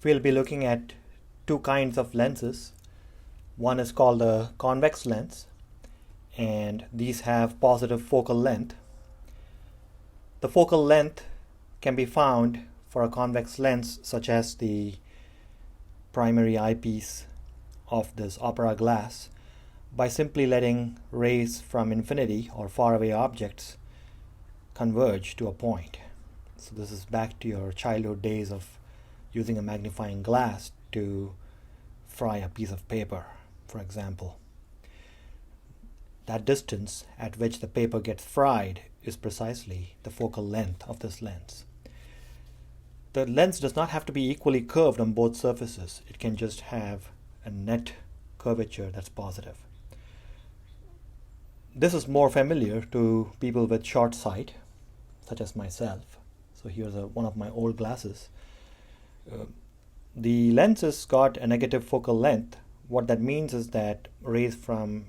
we'll be looking at two kinds of lenses. One is called the convex lens, and these have positive focal length. The focal length can be found for a convex lens such as the primary eyepiece of this opera glass by simply letting rays from infinity or faraway objects converge to a point. So this is back to your childhood days of using a magnifying glass to fry a piece of paper, for example. That distance at which the paper gets fried is precisely the focal length of this lens. The lens does not have to be equally curved on both surfaces. It can just have a net curvature that's positive. This is more familiar to people with short sight, such as myself. So here's one of my old glasses. The lens has got a negative focal length. What that means is that rays from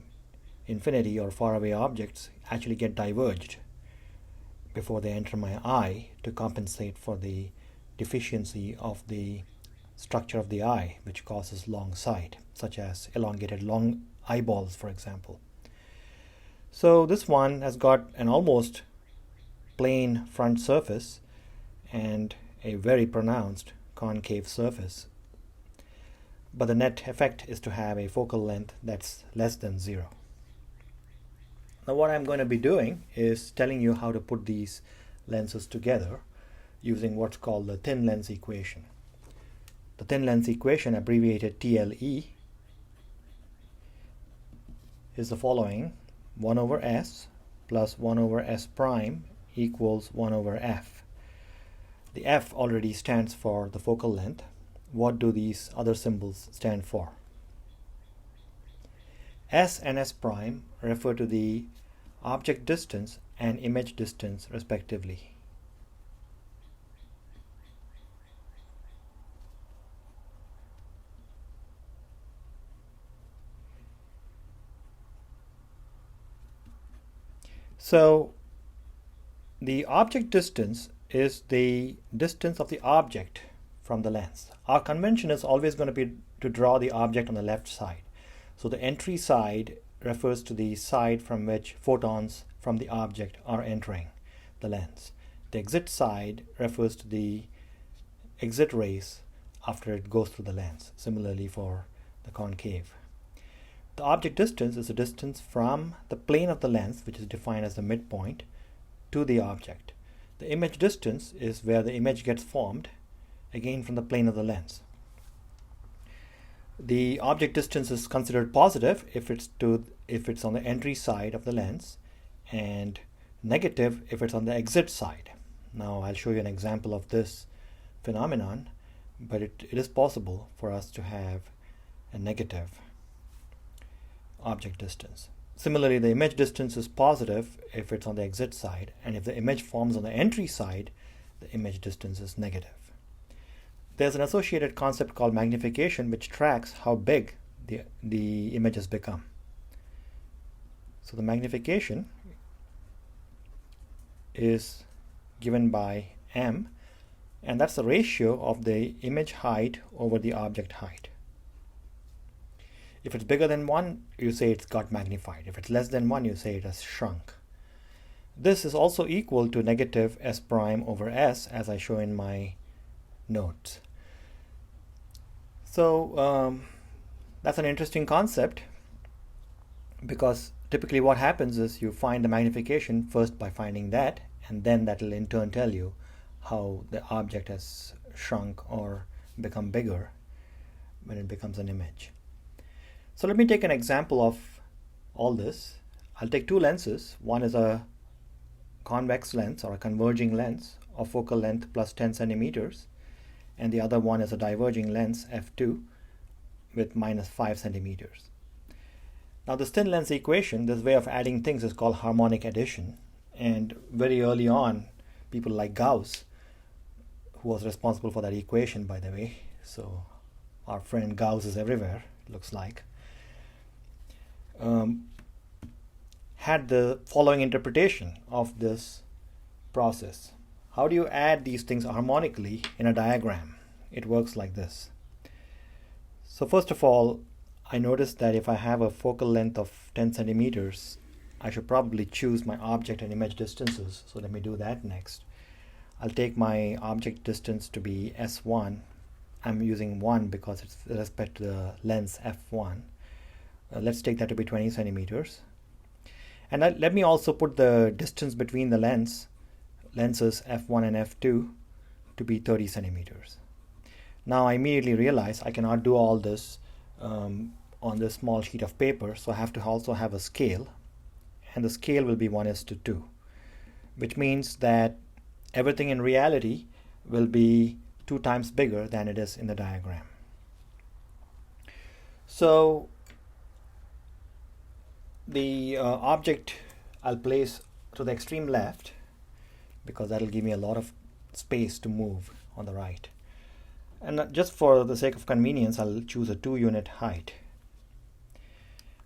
infinity or faraway objects actually get diverged before they enter my eye to compensate for the deficiency of the structure of the eye, which causes long sight, such as elongated long eyeballs, for example. So this one has got an almost plane front surface and a very pronounced concave surface. But the net effect is to have a focal length that's less than 0. Now what I'm going to be doing is telling you how to put these lenses together using what's called the thin lens equation. The thin lens equation, abbreviated TLE, is the following: 1 over S plus 1 over S prime equals 1 over F. The F already stands for the focal length. What do these other symbols stand for? S and S prime refer to the object distance and image distance respectively. So the object distance is the distance of the object from the lens. Our convention is always going to be to draw the object on the left side. So the entry side refers to the side from which photons from the object are entering the lens. The exit side refers to the exit rays after it goes through the lens. Similarly for the concave. The object distance is the distance from the plane of the lens, which is defined as the midpoint, to the object. The image distance is where the image gets formed, again from the plane of the lens. The object distance is considered positive if it's on the entry side of the lens, and negative if it's on the exit side. Now I'll show you an example of this phenomenon, but it is possible for us to have a negative object distance. Similarly, the image distance is positive if it's on the exit side, and if the image forms on the entry side, the image distance is negative. There's an associated concept called magnification, which tracks how big the images become. So the magnification is given by M, and that's the ratio of the image height over the object height. If it's bigger than 1, you say it's got magnified. If it's less than 1, you say it has shrunk. This is also equal to negative S prime over S, as I show in my notes. So that's an interesting concept, because typically what happens is you find the magnification first by finding that, and then that will in turn tell you how the object has shrunk or become bigger when it becomes an image. So let me take an example of all this. I'll take two lenses. One is a convex lens or a converging lens of focal length plus 10 centimeters, and the other one is a diverging lens f2 with minus 5 centimeters. Now this thin lens equation, this way of adding things, is called harmonic addition, and very early on people like Gauss, who was responsible for that equation, by the way, so our friend Gauss is everywhere, looks like, had the following interpretation of this process. How do you add these things harmonically in a diagram? it works like this. So first of all, I noticed that if I have a focal length of 10 centimeters, I should probably choose my object and image distances. So let me do that next. I'll take my object distance to be S1. I'm using 1 because it's with respect to the lens F1. Let's take that to be 20 centimeters. And let me also put the distance between the lenses F1 and F2 to be 30 centimeters. Now I immediately realize I cannot do all this on this small sheet of paper, so I have to also have a scale, and the scale will be 1:2, which means that everything in reality will be 2 times bigger than it is in the diagram. So the object I'll place to the extreme left because that'll give me a lot of space to move on the right. And just for the sake of convenience, I'll choose a 2-unit height.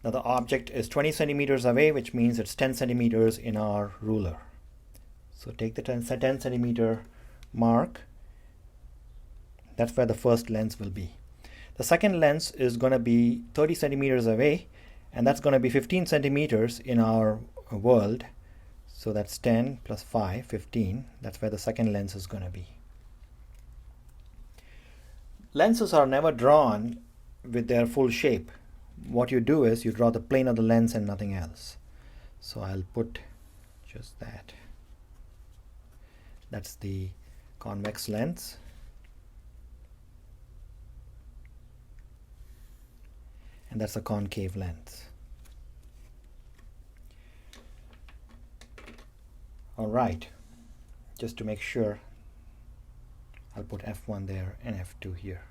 Now the object is 20 centimeters away, which means it's 10 centimeters in our ruler. So take the 10 centimeter mark. That's where the first lens will be. The second lens is going to be 30 centimeters away, and that's going to be 15 centimeters in our world. So that's 10 plus 5, 15. That's where the second lens is going to be. Lenses are never drawn with their full shape. What you do is you draw the plane of the lens and nothing else. So I'll put just that. That's the convex lens. And that's a concave lens. All right, just to make sure, I'll put F1 there and F2 here.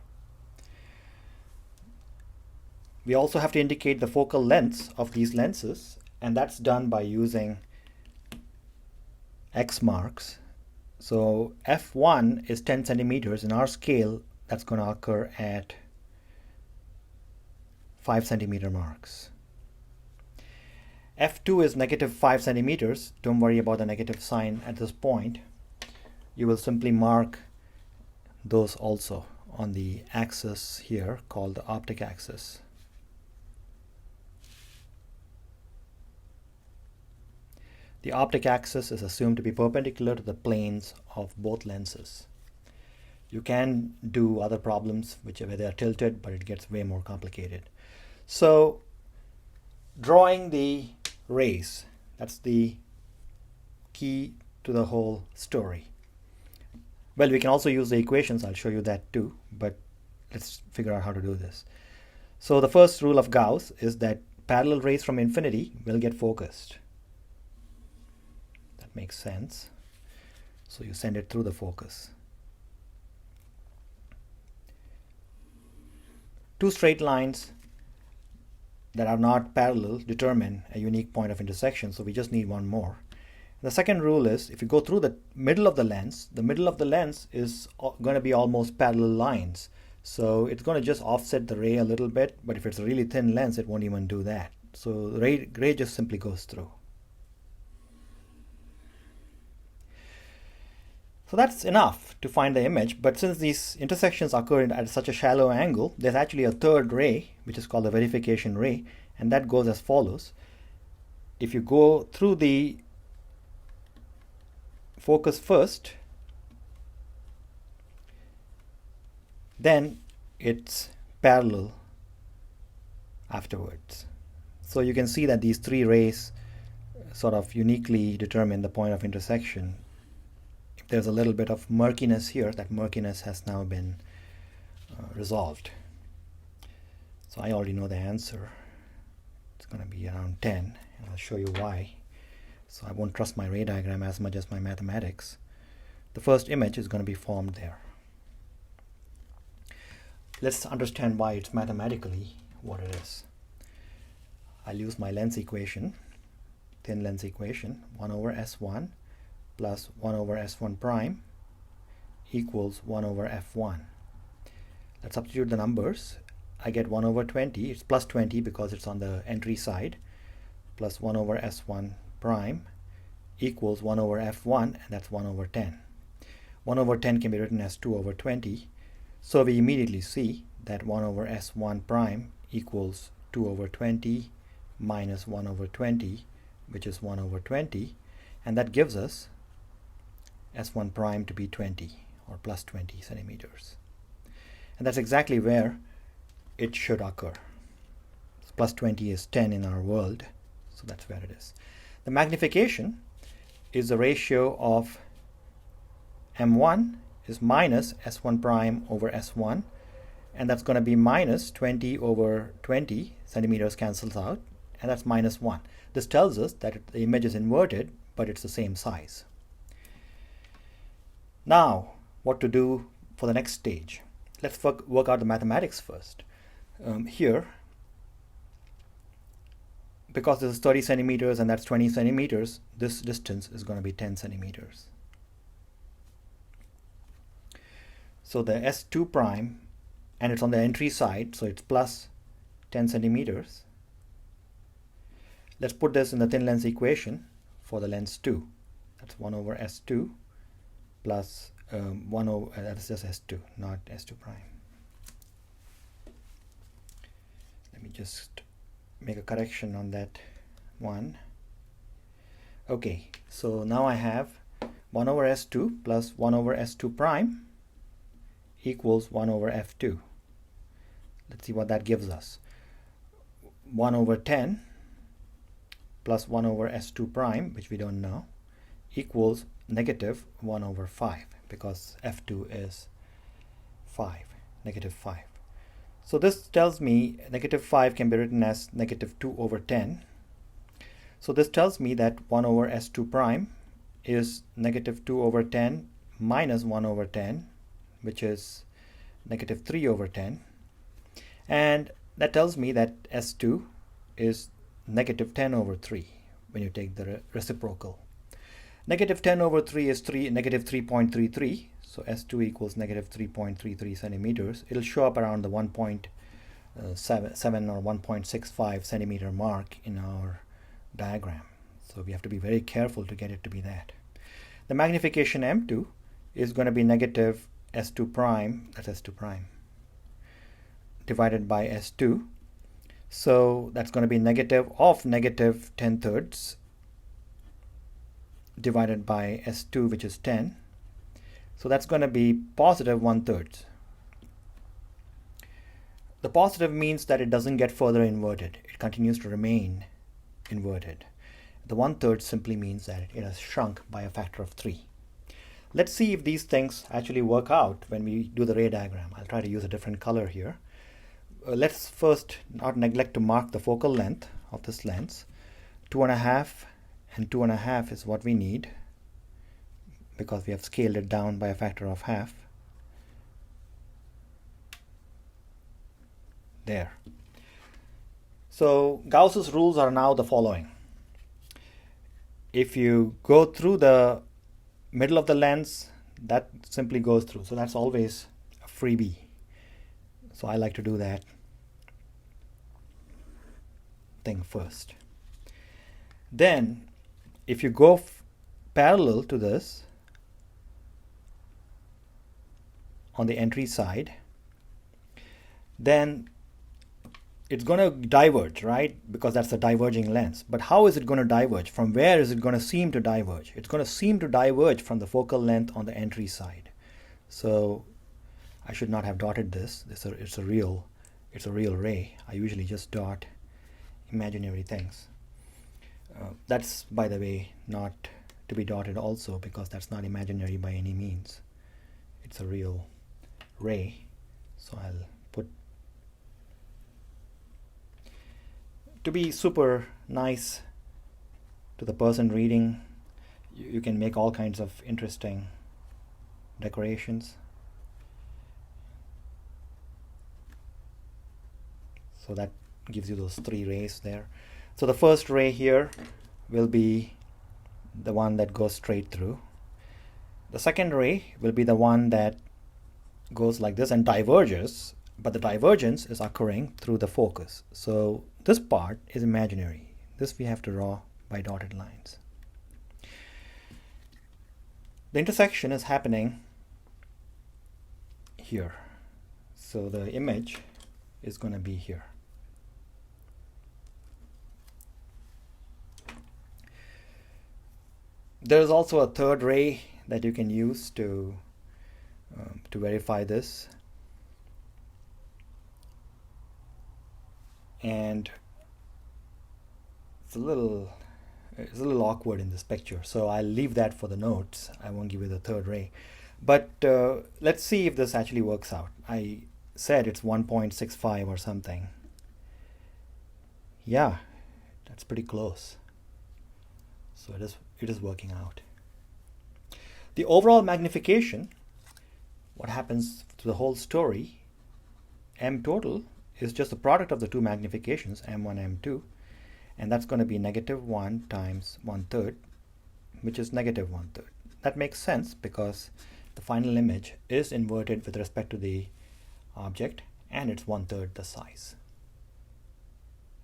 We also have to indicate the focal lengths of these lenses, and that's done by using X marks. So F1 is 10 centimeters. In our scale, that's going to occur at 5 centimeter marks. F2 is -5 centimeters. Don't worry about the negative sign at this point. You will simply mark those also on the axis here called the optic axis. The optic axis is assumed to be perpendicular to the planes of both lenses. You can do other problems where they are tilted, but it gets way more complicated. So drawing the rays, that's the key to the whole story. Well, we can also use the equations. I'll show you that too, but let's figure out how to do this. So the first rule of Gauss is that parallel rays from infinity will get focused. That makes sense. So you send it through the focus. Two straight lines that are not parallel determine a unique point of intersection, so we just need one more. The second rule is if you go through the middle of the lens is going to be almost parallel lines. So it's going to just offset the ray a little bit, but if it's a really thin lens, it won't even do that. So the ray just simply goes through. So that's enough to find the image, but since these intersections occur at such a shallow angle, there's actually a third ray, which is called the verification ray, and that goes as follows. If you go through the focus first, then it's parallel afterwards. So you can see that these three rays sort of uniquely determine the point of intersection. If there's a little bit of murkiness here, that murkiness has now been resolved. So I already know the answer. It's going to be around 10, and I'll show you why. So I won't trust my ray diagram as much as my mathematics. The first image is going to be formed there. Let's understand why it's mathematically what it is. I'll use my lens equation, thin lens equation, 1 over S1 plus 1 over S1 prime equals 1 over F1. Let's substitute the numbers. I get 1 over 20, it's plus 20 because it's on the entry side, plus 1 over S1 prime equals 1 over F1, and that's 1 over 10. 1 over 10 can be written as 2 over 20. So we immediately see that 1 over S1 prime equals 2 over 20 minus 1 over 20, which is 1 over 20, and that gives us S1 prime to be 20 or plus 20 centimeters. And that's exactly where it should occur. Plus 20 is 10 in our world, so that's where it is. The magnification is the ratio of M1 is minus S1 prime over S1, and that's going to be minus 20 over 20 centimeters cancels out, and that's minus 1. This tells us that the image is inverted, but it's the same size. Now, what to do for the next stage? Let's work out the mathematics first. Here, because this is 30 centimeters and that's 20 centimeters, this distance is going to be 10 centimeters. So the S2 prime, and it's on the entry side, so it's plus 10 centimeters. Let's put this in the thin lens equation for the lens 2. That's 1 over S2 plus 1 over, that's just S2, not S2 prime. Let me just make a correction on that one. Okay, so now I have 1 over S2 plus 1 over S2 prime equals 1 over F2. Let's see what that gives us. 1 over 10 plus 1 over S2 prime, which we don't know, equals negative 1 over 5, because F2 is 5, negative 5. So this tells me negative 5 can be written as negative 2 over 10. So this tells me that 1 over S2 prime is negative 2 over 10 minus 1 over 10, which is negative 3 over 10. And that tells me that S2 is negative 10 over 3 when you take the reciprocal. Negative 10 over 3 is negative 3.33, so S2 equals negative 3.33 centimeters. It'll show up around the 1.7 or 1.65 centimeter mark in our diagram. So we have to be very careful to get it to be that. The magnification M2 is going to be negative S2 prime, that's S2 prime, divided by S2. So that's going to be negative of negative 10/3 divided by S2, which is 10. So that's going to be positive 1/3. The positive means that it doesn't get further inverted. It continues to remain inverted. The 1/3 simply means that it has shrunk by a factor of 3. Let's see if these things actually work out when we do the ray diagram. I'll try to use a different color here. Let's first not neglect to mark the focal length of this lens. 2.5 and 2.5 is what we need, because we have scaled it down by a factor of half. There. So Gauss's rules are now the following. If you go through the middle of the lens, that simply goes through. So that's always a freebie. So I like to do that thing first. Then, if you go parallel to this on the entry side, then it's going to diverge, right? Because that's a diverging lens. But how is it going to diverge? From where is it going to seem to diverge? It's going to seem to diverge from the focal length on the entry side. So I should not have dotted this. It's a real ray. I usually just dot imaginary things. That's, by the way, not to be dotted also, because that's not imaginary by any means. It's a real ray. So I'll put, to be super nice to the person reading, you can make all kinds of interesting decorations. So that gives you those 3 rays there. So the first ray here will be the one that goes straight through. The second ray will be the one that goes like this and diverges, but the divergence is occurring through the focus. So this part is imaginary. This we have to draw by dotted lines. The intersection is happening here. So the image is going to be here. There is also a third ray that you can use to verify this. And it's a little awkward in this picture, so I'll leave that for the notes. I won't give you the third ray. But let's see if this actually works out. I said it's 1.65 or something. Yeah, that's pretty close. So it is working out. The overall magnification, what happens to the whole story, M total is just the product of the two magnifications, M1, M2, and that's going to be -1 times 1/3, which is -1/3. That makes sense because the final image is inverted with respect to the object, and it's 1/3 the size.